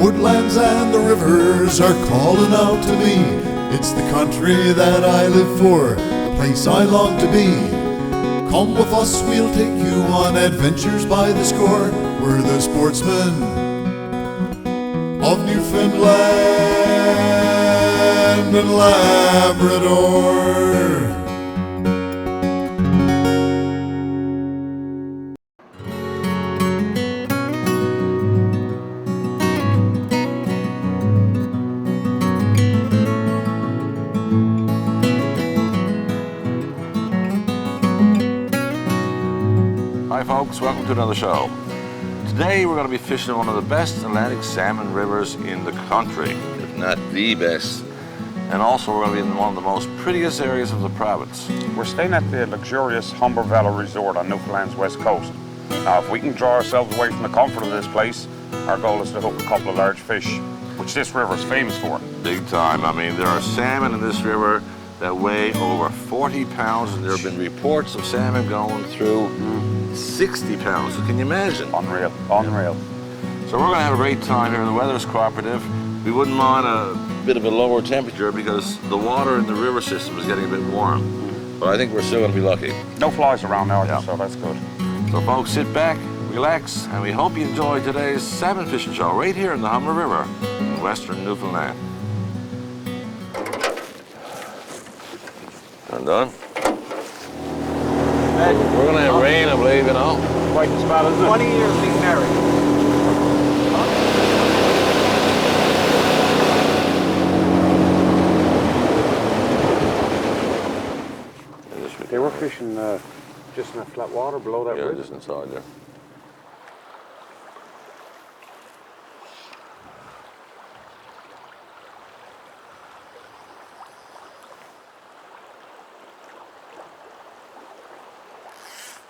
woodlands and the rivers are calling out to me. It's the country that I live for, the place I long to be. Come with us, we'll take you on adventures by the score. We're the sportsmen of Newfoundland and Labrador. Hi folks, welcome to another show. Today we're going to be fishing one of the best Atlantic salmon rivers in the country, if not the best. And also we're going to be in one of the most prettiest areas of the province. We're staying at the luxurious Humber Resort on Newfoundland's west coast. Now if we can draw ourselves away from the comfort of this place, our goal is to hook a couple of large fish, which this river is famous for. Big time. I mean, there are salmon in this river that weigh over 40 pounds, and there have been reports of salmon going through 60 pounds. So can you imagine? Unreal, unreal. So we're going to have a great time here. The weather's cooperative. We wouldn't mind a bit of a lower temperature because the water in the river system is getting a bit warm. But I think we're still going to be lucky. No flies around now, so that's good. So folks, sit back, relax, and we hope you enjoy today's salmon fishing show right here in the Humber River in western Newfoundland. I'm done. We're going to have rain, I believe, you know. Quite the spot, isn't it? 20 years being married. They were fishing just in that flat water below that Yeah, bridge. just inside there.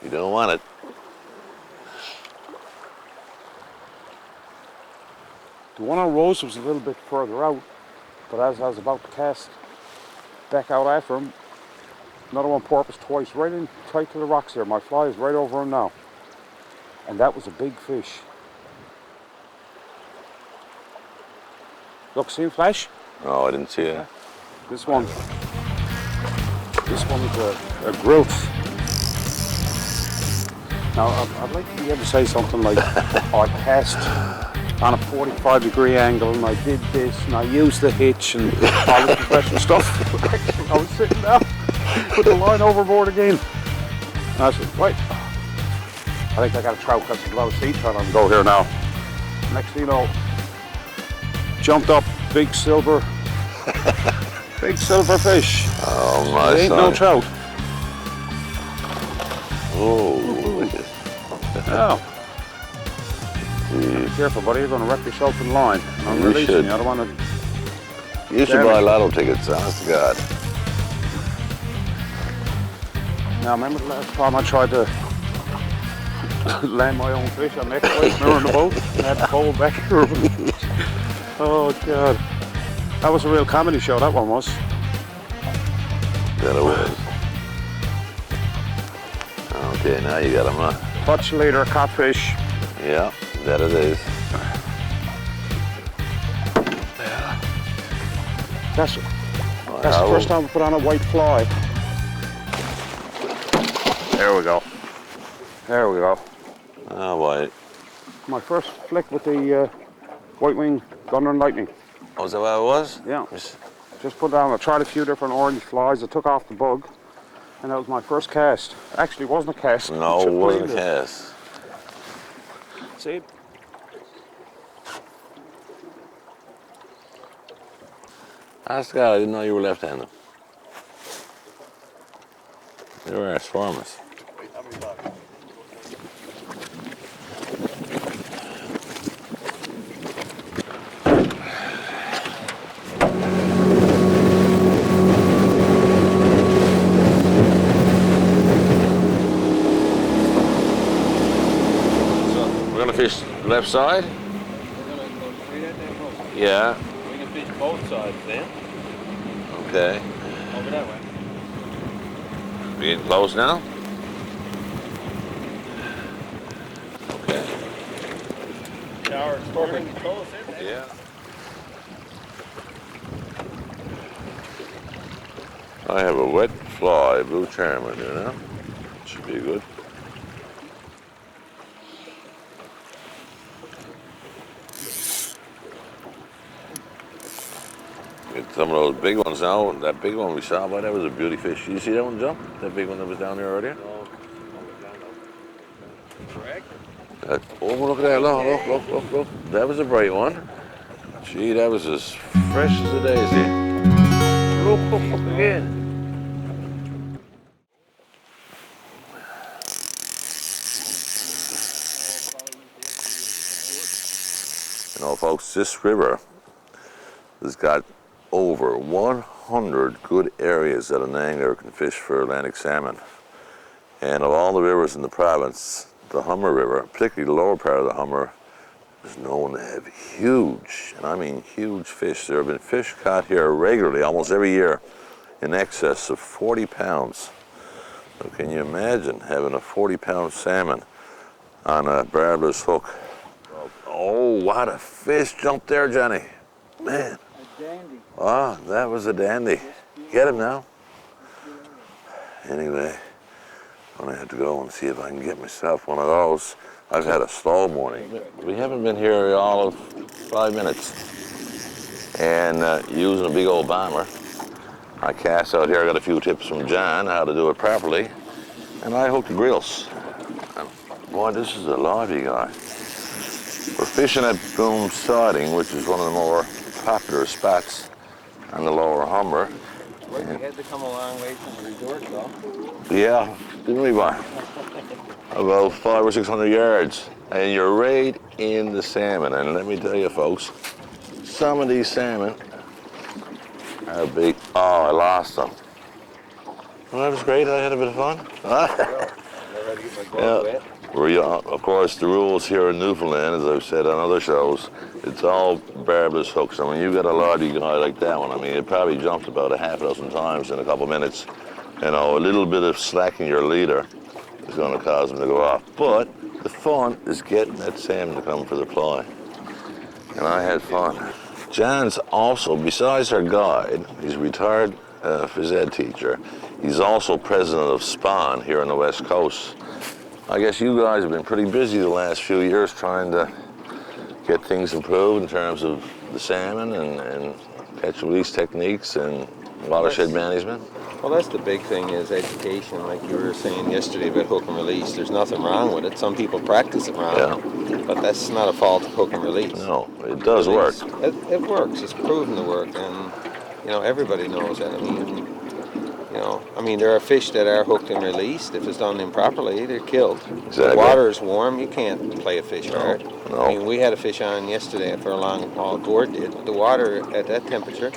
You don't want it. The one on Rose was a little bit further out, but as I was about to cast back out after him, another one porpoise twice, right in tight to the rocks there. My fly is right over him now. And that was a big fish. Look, see him flash? Oh, I didn't see it. This one was a growth. Now, I'd like to be able to say something like, oh, I cast on a 45-degree angle and I did this and I used the hitch and all the professional stuff. I was sitting down, put the line overboard again. And I said, right, I think I got a trout because there's a lot of sea trout on the go here now. Next thing you know, jumped up, big silver fish. Oh, my Ain't son. no trout. Oh. Oh. Be careful, buddy. You're going to wreck yourself in line. I'm You releasing should. you. I don't want to. You should buy lotto tickets, honest to God. Now, remember the last time I tried to land my own fish on next place, mirror in the boat, and I had to fold back here. Oh, God. That was a real comedy show, that one was. That it was. Okay, now you got them, huh? Touch later, catfish. Yeah, that it is. That's the first time I put on a white fly. There we go. There we go. Oh, boy. My first flick with the white wing Thunder and Lightning. Oh, is that what it was? Yeah. Just put down, I tried a few different orange flies. I took off the bug, and that was my first cast. Actually, it wasn't a cast. No, it wasn't a cast. See? Honest to God, I didn't know you were left-handed. You were enormous. We're gonna fish the left side? We're going to go straight at that rope. Yeah. We're going to fish both sides then. Okay. Over that way. We getting close now? Okay. Yeah, hour. It's perfect. Close, isn't it? Yeah. I have a wet fly, blue chairman, you know. Should be good. Get some of those big ones now. That big one we saw, boy, that was a beauty fish. Did you see that one jump? That big one that was down there earlier? Correct. Oh, look at that. Look. That was a bright one. Gee, that was as fresh as a daisy. Look again. You know, folks, this river has got over 100 good areas that an angler can fish for Atlantic salmon. And of all the rivers in the province, the Humber River, particularly the lower part of the Humber, is known to have huge, and I mean huge fish. There have been fish caught here regularly, almost every year, in excess of 40 pounds. So can you imagine having a 40-pound salmon on a barbless hook? Oh, what a fish jumped there, Johnny. Man. A dandy. Ah, that was a dandy. Get him now. Anyway, I'm gonna have to go and see if I can get myself one of those. I've had a slow morning. We haven't been here all of 5 minutes. And using a big old bomber, I cast out here. I got a few tips from John how to do it properly. And I hooked the grills. And boy, this is a lively guy. We're fishing at Boom Siding, which is one of the more popular spots on the lower Humber. Well, you had to come a long way from the resort, though. Yeah, didn't we, Boy? About 500 or 600 yards. And you're right in the salmon. And let me tell you, folks, some of these salmon are big. Oh, I lost them. Well, that was great. I had a bit of fun. Yeah. Of course, the rules here in Newfoundland, as I've said on other shows, it's all barbless hooks. I mean, you got a lardy guy like that one. I mean, it probably jumped about a half dozen times in a couple minutes. You know, a little bit of slack in your leader is going to cause them to go off. But the fun is getting that salmon to come for the fly. And I had fun. John's also, besides our guide, he's a retired phys ed teacher. He's also president of Spawn here on the West Coast. I guess you guys have been pretty busy the last few years trying to get things improved in terms of the salmon and catch release techniques and watershed management. Well, that's the big thing is education. Like you were saying yesterday about hook and release, there's nothing wrong with it. Some people practice it wrong, but that's not a fault of hook and release. No, it does work. It works. It's proven to work, and you know everybody knows that. I mean, there are fish that are hooked and released. If it's done improperly, they're killed. Exactly. The water is warm. You can't play a fish hard. No. I mean, we had a fish on yesterday for a long haul. Gord did. The water at that temperature,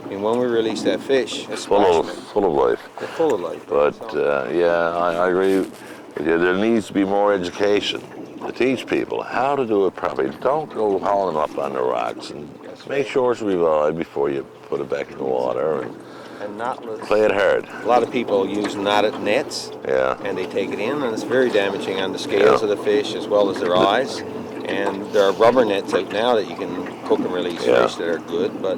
and when we release that fish, it's full of life. They're full of life. But yeah, I agree with you. There needs to be more education to teach people how to do it properly. Don't go hauling them up on the rocks, and make sure it's revived before you put it back in the water. And knotless. Play it hard. A lot of people use knotted nets, and they take it in, and it's very damaging on the scales of the fish as well as their eyes. And there are rubber nets out now that you can hook and release fish that are good, but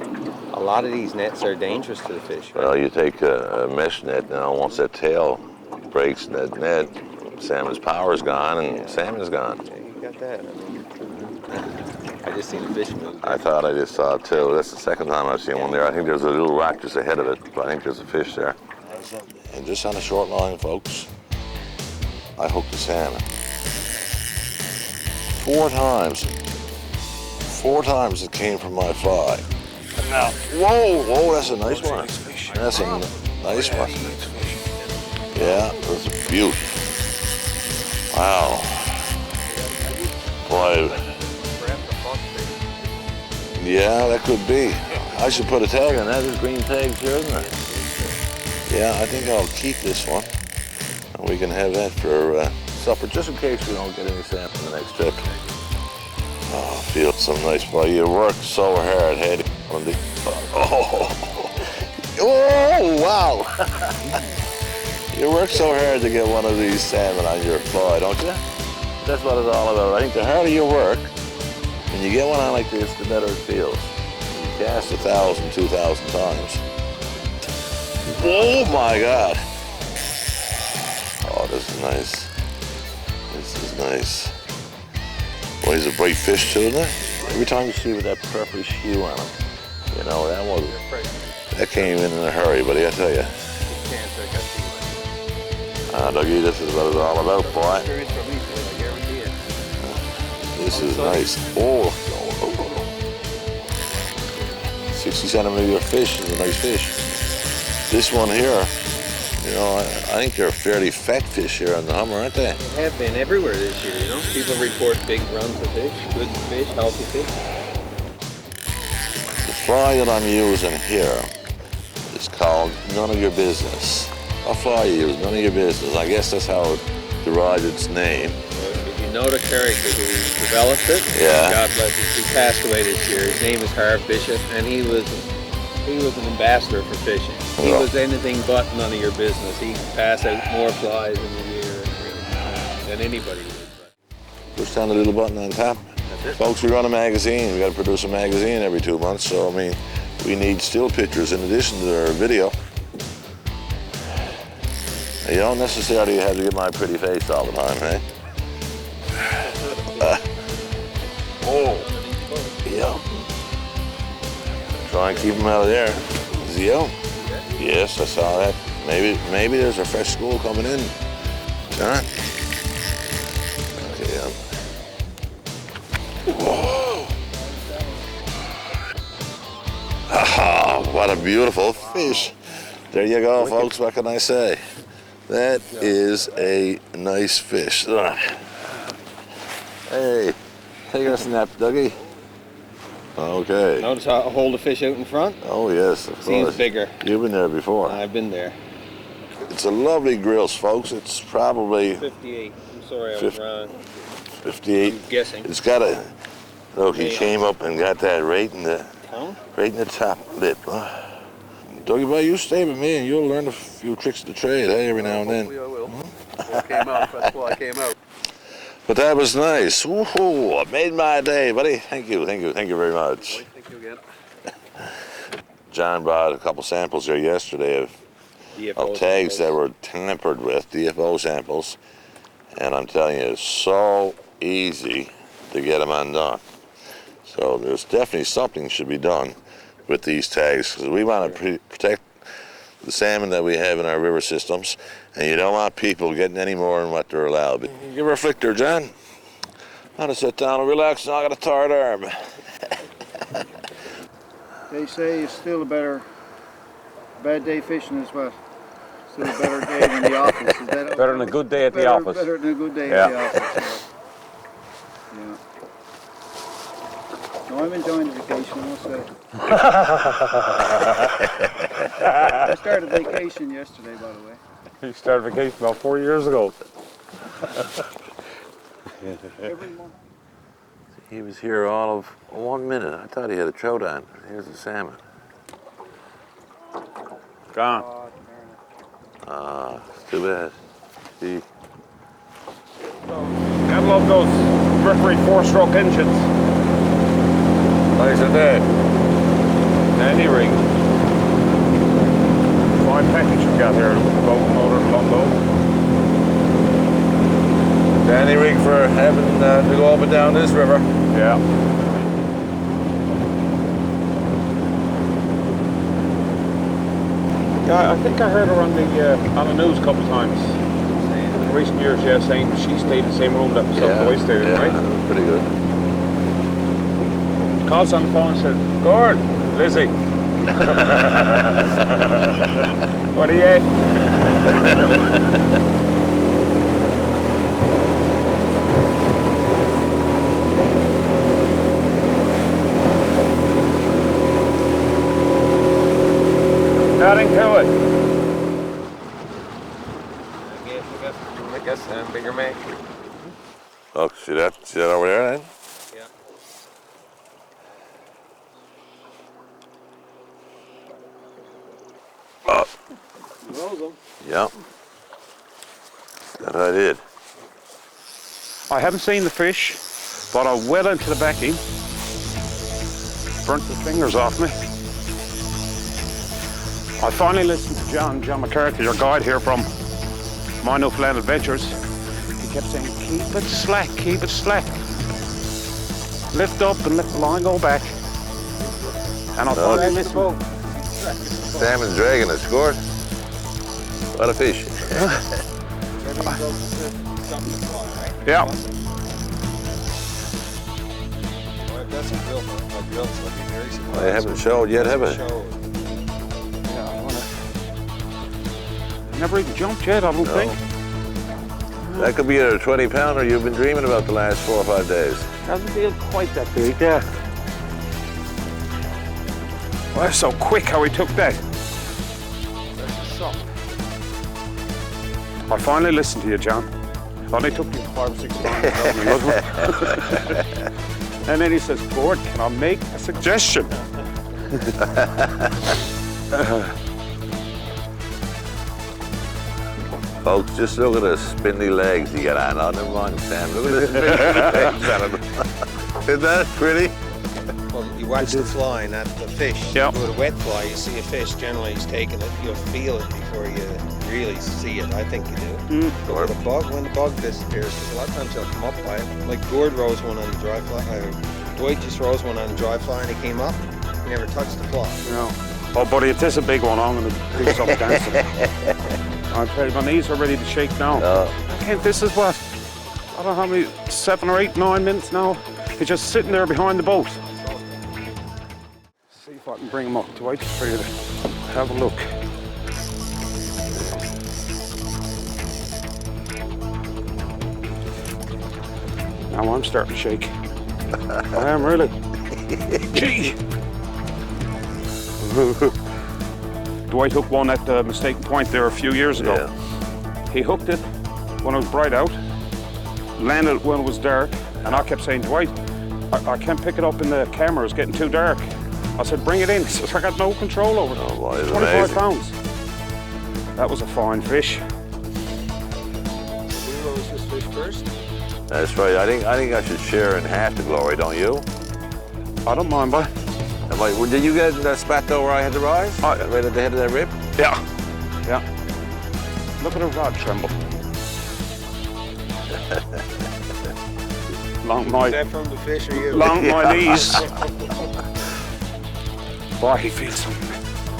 a lot of these nets are dangerous to the fish. Right? Well, you take a mesh net now, once that tail breaks in that net, salmon's power is gone and salmon's gone. Yeah, you got that. I just seen a fish move. I thought I just saw it too. That's the second time I've seen one there. I think there's a little rock just ahead of it, but I think there's a fish there. And just on a short line, folks, I hooked a salmon. 4 times. 4 times it came from my fly. Now, whoa, that's a nice one. That's a nice one. Yeah, that's a beaut. Wow. Boy. Yeah, that could be. I should put a tag on that. There's green tags here, isn't there? Yeah, I think I'll keep this one. And we can have that for supper, just in case we don't get any salmon the next trip. Oh, feels so nice. Boy, you worked so hard, Head. Oh, wow. You work so hard to get one of these salmon on your fly, don't you? That's what it's all about. I think the harder you work, When you get one on like this, the better it feels. You cast 1,000, 2,000 times. Oh my God. Oh, this is nice. This is nice. Boy, he's a bright fish too, isn't it? Every time you see with that purplish hue on him, you know, that came in a hurry, buddy, I tell you. Dougie, this is what it's all about, boy. This is nice. Oh, 60 centimeter fish is a nice fish. This one here, you know, I think they're fairly fat fish here on the Humber, aren't they? They have been everywhere this year, you know. People report big runs of fish, good fish, healthy fish. The fly that I'm using here is called None of Your Business. What fly you use? None of your business. I guess that's how it derived its name. If you know the character who developed it, Yeah. God bless him, he passed away this year. His name is Harv Bishop, and he was an ambassador for fishing. He Yeah. was anything but none of your business. He passed out more flies in the year than anybody would. Push down the little button on top. That's it. Folks, we run a magazine. We got to produce a magazine every 2 months, so I mean, we need still pictures in addition to our video. You don't necessarily have to get my pretty face all the time, eh? Oh, yeah. Try and keep them out of there. Zio? Yes, I saw that. Maybe there's a fresh school coming in. John? Okay, yeah. Whoa. Ah, what a beautiful fish. There you go, folks. What can I say? That is a nice fish. Hey, take a snap, Dougie. Okay. Notice how I hold the fish out in front? Oh, yes, of course. Seems bigger. You've been there before. I've been there. It's a lovely grilse, folks. It's probably 58. I'm sorry I was wrong. 58. I'm guessing. It's got a, look, he Yeah. came up and got that right in the top lip. Dougie, boy, you stay with me and you'll learn a few tricks of the trade, hey, every now and then. Hopefully I will. Well, it came out, that's why I came out. But that was nice. Woohoo! It made my day, buddy. Thank you very much. Thank you again. John brought a couple samples here yesterday of DFO tags samples. that were tampered with, DFO samples, and I'm telling you, it's so easy to get them undone. So there's definitely something should be done with these tags, because we want to protect the salmon that we have in our river systems, and you don't want people getting any more than what they're allowed. But give her a flick there, John. I'm gonna sit down and relax, and I got a tired arm. They say it's still a bad day fishing as well. Still a better day than the office. Is that Better than a good day at the office. Better than a good day Yeah. at the office. Yeah. No, I'm enjoying the vacation, I must say. I started vacation yesterday, by the way. You started vacation about 4 years ago. Every month. He was here all of 1 minute. I thought he had a trout on. Here's the salmon. Gone. Ah, it's too bad. See, Gotta love those Mercury 4-stroke engines. nice and dead. Any rig. Fine package we got here. Boat motor, Lumbo. Danny rig for having to go up and down this river. Yeah. Yeah, I think I heard her on the news a couple of times. In recent years, yeah, saying she stayed in the same room that some boy stayed in, right? That was pretty good. Calls on the phone and said, Gord, Lizzie. What are you at? Nothing to it. I guess bigger man. Oh, see that over there then? Yeah. Oh, Rose them. yeah. That I did. I haven't seen the fish, but I'm well into the backing. burnt the fingers off me. I finally listened to John McCarthy, your guide here from My Newfoundland Adventures. He kept saying, keep it slack, keep it slack. Lift up and let the line go back. And I finally listened. Salmon dragging a scored. What a fish. Yeah. They haven't showed yet, have they? Never even jumped yet, I don't think. That could be a 20-pounder you've been dreaming about the last 4 or 5 days. Doesn't feel quite that big, yeah. Well, that's so quick how he took that. I finally listened to you, John. It only took you 5 or 6 times. And then he says, Gord, can I make a suggestion? Folks, just look at the spindly legs you got on. Oh, never mind, Sam. Look at the spindly legs on him. Isn't that pretty? Well, you watch the fly, not the fish. Yep. With a wet fly, you see a fish, generally he's taking it, you'll feel it before you really see it. I think you do. But with a bug, when the bug disappears, because a lot of times they'll come up by it. Like Gord rose one on the dry fly, Dwight just rose one on the dry fly and he came up. He never touched the fly. No. Oh, buddy, if this is a big one, I'm going to do some dancing. I tell you, my knees are ready to shake now. Kent, this is what? I don't know how many, 7 or 8, 9 minutes now. He's just sitting there behind the boat. See if I can bring him up, Dwight, for you to have a look. Now I'm starting to shake. I am really. Gee! Dwight hooked one at the Mistaken Point there a few years ago. Yeah. He hooked it when it was bright out, landed it when it was dark, and I kept saying, Dwight, I can't pick it up in the camera, it's getting too dark. I said, bring it in. He says, I got no control over it. Oh, boy, it's 25 amazing. pounds. That was a fine fish. We rose this fish first. That's right. I think I should share in half the glory, don't you? I don't mind, boy. I'm like, well, did you get that spat though where I had to rise? Right at the head of that rip? Yeah. Yeah. Look at her rod tremble. Long my, Is that from the fish or you? long my knees. Boy, he feels something.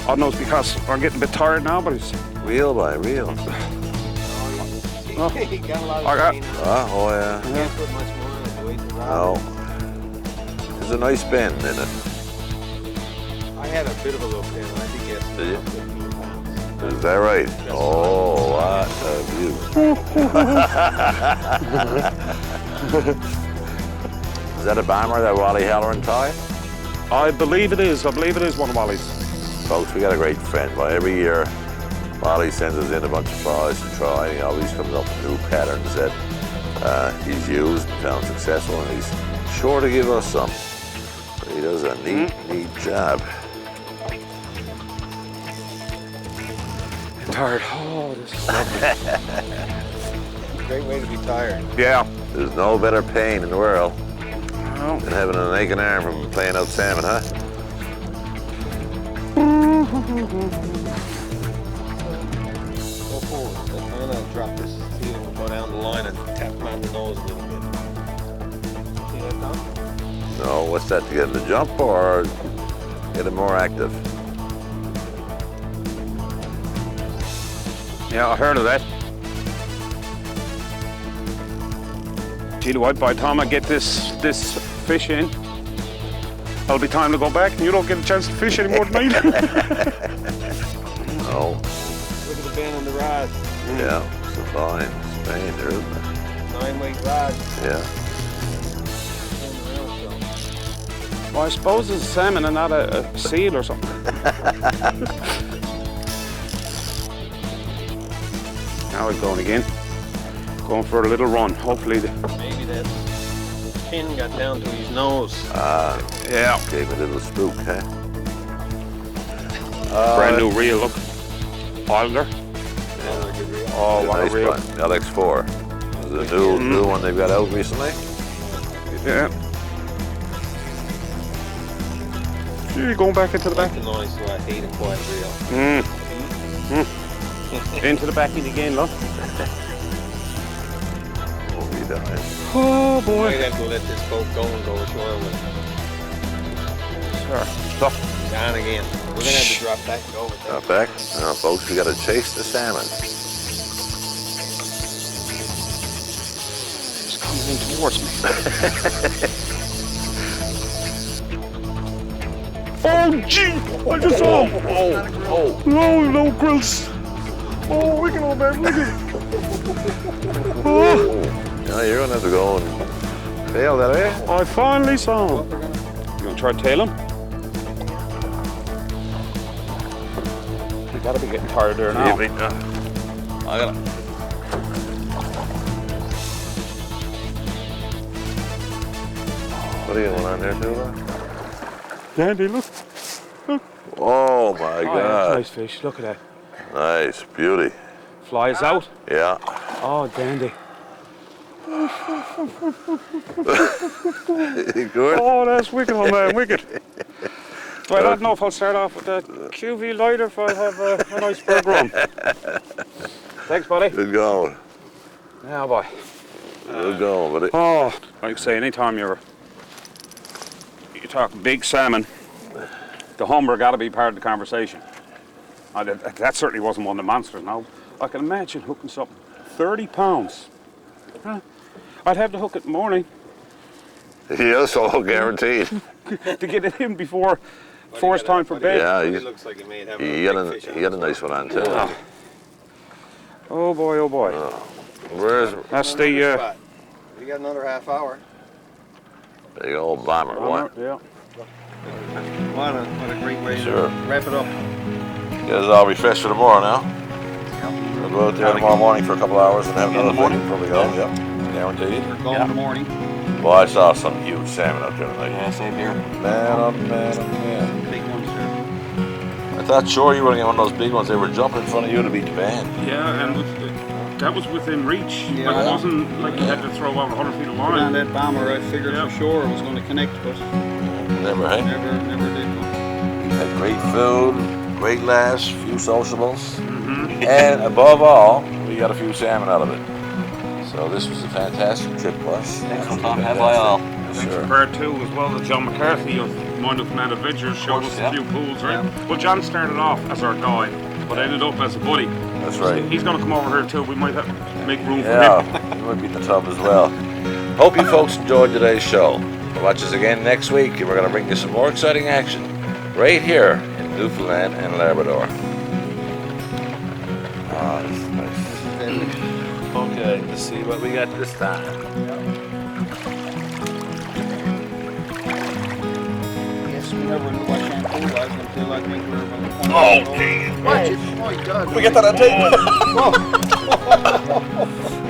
I don't know, it's because I'm getting a bit tired now, but it's... Reel by reel. He got a lot of strain on it. Oh, yeah. You can't put much more on it to wait to rod. No. There's a nice bend in it. I had a bit of a look then. I think yes. Did you? 15 pounds. Is that right? Oh, what a view. Is that a bomber, that Wally Halloran tie? I believe it is. I believe it is one of Wally's. Folks, we got a great friend. Well, every year, Wally sends us in a bunch of flies to try. He always comes up with new patterns that he's used and found successful, and he's sure to give us some. But he does a neat job. I'm tired. Oh, this is lovely. Great way to be tired. Yeah. There's no better pain in the world Well, than having an aching arm from playing out salmon, huh? Go forward. I'm gonna drop this heel and go down the line and tap him on the nose a little bit. See that, Tom? No, what's that, to get him to jump or get him more active? yeah, I heard of that. Tell you what, by the time I get this fish in, it'll be time to go back and you don't get a chance to fish anymore tonight. No. Look at the bend on the rod. Yeah, it's a fine Spain there, isn't it? 9-weight rod. Yeah. Well, I suppose it's a salmon and not a seal or something. Now he's going again. Going for a little run. Hopefully. Maybe that pin got down to his nose. Yeah. Gave him a little spook, huh? Brand new reel, look. Alder. Oh, what a nice reel. one. LX4. This is a new one they've got out recently. Yeah. You're going back into the back. The noise, so I hate a quiet reel. Into the back again, look. We'll be done. Oh boy. Might have to let this boat go and go ashore with it. Sure. Stop. Down again. We're going to have to drop back and go with that. Drop back. Now, folks, we got to chase the salmon. It's coming in towards me. Oh, gee! I just saw him! Oh. No grills! Oh, we can all back, look at Oh, Now you're going to have to go and bail that, eh? I finally saw him. You gonna try to tail him? You gotta be getting tired there now. I got it. What are you going on there, too? Dandy, look. Oh my Oh, yeah, God. nice fish, look at that. Nice. Beauty. Flies out. Yeah. Oh, dandy. Good? Oh, that's wicked, old man, wicked. Well, I don't know if I'll start off with that QV lighter if I have a nice bird rum. Thanks, buddy. Good going. Yeah, boy. Good going, buddy. Oh, like I say, anytime you talk big salmon, the Humber got to be part of the conversation. That certainly wasn't one of the monsters. Now, I can imagine hooking something 30 pounds. Huh? I'd have to hook it in the morning Yes, all guaranteed. to get it in before it's time for bed. Yeah, It looks like it may have a he big got fish on he got a nice one on, too. Yeah. Oh boy, oh boy. Where's That's the We got another half hour. the old bomber? What? yeah. What a great way Sure. to wrap it up. Get us all refreshed for tomorrow now. We'll go out there tomorrow morning for a couple hours and have another thing before we go. Yep. Guaranteed. We're going in the morning. Well, I saw some huge salmon out there tonight. Yeah, same here. Man, oh man, oh man. Big ones there. I thought sure you were going to get one of those big ones. They were jumping in front of you to beat the band. Yeah, and that was within reach. Yeah. Like, it wasn't like you had to throw out 100 feet of Put on line. that bomber, I figured Yeah. for sure it was going to connect, but Never, hey? never did. Had great food, great laughs, few sociables, and above all, we got a few salmon out of it. So this was a fantastic trip, boss. Excellent, Tom. Have I all. Sure. Compared to, as well, that John McCarthy of Mind of Man Adventures showed us yeah. a few pools, right? Well, John started off as our guide, but ended up as a buddy. That's right. He's going to come over here too. We might have to make room for Yeah, him. you might be in the tub as well. Hope you folks enjoyed today's show. Watch us again next week, and we're going to bring you some more exciting action right here in Newfoundland and Labrador. Oh, this is nice. Okay, let's see what we got this time. Yes, we never knew what shampoo was until I think we were going to point Oh, out. dang it. Watch it. Oh, my God. We get that on tape?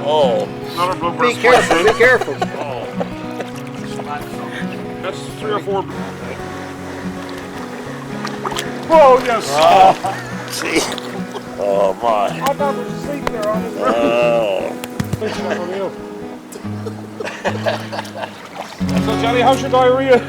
Oh. Another blood Be pressure. careful, be careful. That's 3 or 4. Oh, yes. See? Oh, my. I thought we were asleep there on his Oh. So, Johnny, how's your diarrhea?